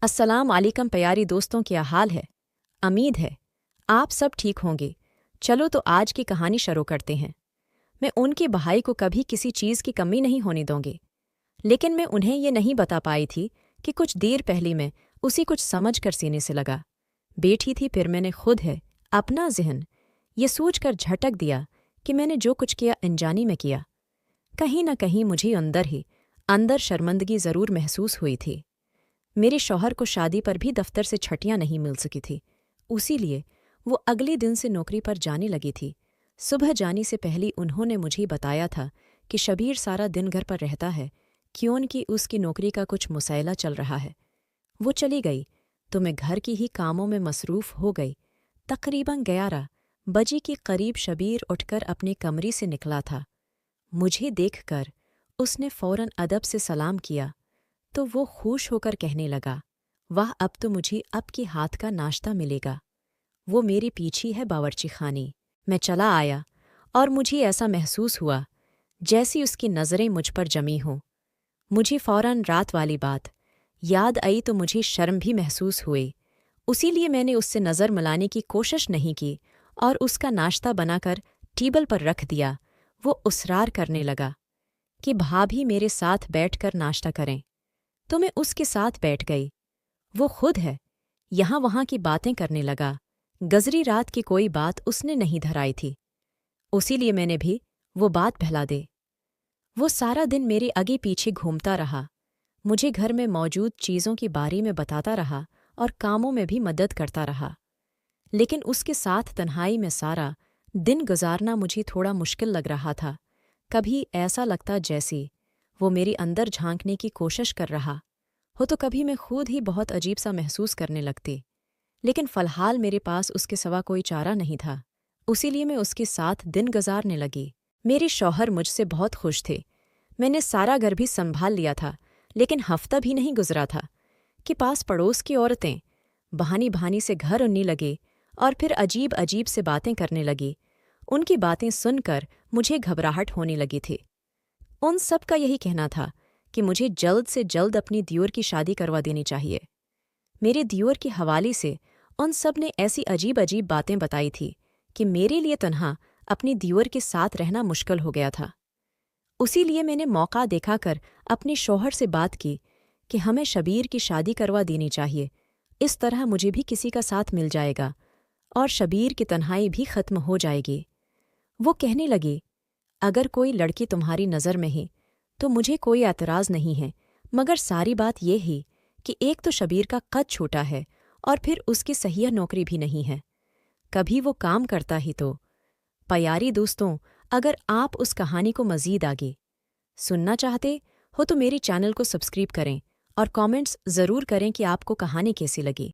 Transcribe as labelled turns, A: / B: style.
A: अस्सलाम वालेकुम प्यारी दोस्तों, क्या हाल है? उम्मीद है आप सब ठीक होंगे। चलो तो आज की कहानी शुरू करते हैं। मैं उनके भाई को कभी किसी चीज़ की कमी नहीं होने दूंगी, लेकिन मैं उन्हें ये नहीं बता पाई थी कि कुछ देर पहले मैं उसी कुछ समझ कर सीने से लगा बैठी थी। फिर मैंने खुद है अपना जहन ये सोच कर झटक दिया कि मैंने जो कुछ किया अनजानी में किया। कहीं न कहीं मुझे अंदर ही अंदर शर्मिंदगी ज़रूर महसूस हुई थी। मेरे शौहर को शादी पर भी दफ्तर से छुट्टियां नहीं मिल सकी थी, उसीलिए वो अगले दिन से नौकरी पर जाने लगी थी। सुबह जाने से पहले उन्होंने मुझे बताया था कि शबीर सारा दिन घर पर रहता है, क्योंकि उसकी नौकरी का कुछ मुसैला चल रहा है। वो चली गई तो मैं घर की ही कामों में मसरूफ़ हो गई। तकरीबन 11 बजे के करीब शबीर उठकर अपने कमरे से निकला था। मुझे देखकर उसने फ़ौरन अदब से सलाम किया तो वो खुश होकर कहने लगा, वाह, अब तो मुझे आपके हाथ का नाश्ता मिलेगा। वो मेरे पीछे है बावर्ची खाने। मैं चला आया और मुझे ऐसा महसूस हुआ जैसी उसकी नज़रें मुझ पर जमी हों। मुझे फ़ौरन रात वाली बात याद आई तो मुझे शर्म भी महसूस हुई। उसीलिए मैंने उससे नज़र मिलाने की कोशिश नहीं की और उसका नाश्ता बनाकर टेबल पर रख दिया। वो उसरार करने लगा कि भाभी मेरे साथ बैठकर नाश्ता करें, तो मैं उसके साथ बैठ गई। वो खुद है यहाँ वहाँ की बातें करने लगा। गज़री रात की कोई बात उसने नहीं धराई थी, उसीलिए मैंने भी वो बात फैला दे। वो सारा दिन मेरे आगे पीछे घूमता रहा, मुझे घर में मौजूद चीज़ों के बारे में बताता रहा और कामों में भी मदद करता रहा। लेकिन उसके साथ तन्हाई में सारा दिन गुजारना मुझे थोड़ा मुश्किल लग रहा था। कभी ऐसा लगता जैसे वो मेरे अंदर झांकने की कोशिश कर रहा हो, तो कभी मैं खुद ही बहुत अजीब सा महसूस करने लगती। लेकिन फ़िलहाल मेरे पास उसके सिवा कोई चारा नहीं था, उसीलिए मैं उसके साथ दिन गुजारने लगी। मेरे शौहर मुझसे बहुत खुश थे। मैंने सारा घर भी संभाल लिया था, लेकिन हफ्ता भी नहीं गुजरा था कि पास पड़ोस की औरतें बहानी बहानी से घर उन्नी लगे और फिर अजीब अजीब से बातें करने लगी। उनकी बातें सुनकर मुझे घबराहट होने लगी थी। उन सब का यही कहना था कि मुझे जल्द से जल्द अपनी दियोर की शादी करवा देनी चाहिए। मेरे दियोर के हवाले से उन सब ने ऐसी अजीब अजीब बातें बताई थी कि मेरे लिए तन्हा अपनी दियोर के साथ रहना मुश्किल हो गया था। उसीलिए मैंने मौका देखाकर अपने शौहर से बात की कि हमें शबीर की शादी करवा देनी चाहिए। इस तरह मुझे भी किसी का साथ मिल जाएगा और शबीर की तन्हाई भी ख़त्म हो जाएगी। वो कहने लगी, अगर कोई लड़की तुम्हारी नज़र में है तो मुझे कोई एतराज़ नहीं है, मगर सारी बात यह है कि एक तो शबीर का कद छोटा है और फिर उसकी सही नौकरी भी नहीं है। कभी वो काम करता ही तो। प्यारी दोस्तों, अगर आप उस कहानी को मज़ीद आगे सुनना चाहते हो तो मेरे चैनल को सब्सक्राइब करें और कमेंट्स ज़रूर करें कि आपको कहानी कैसी लगी।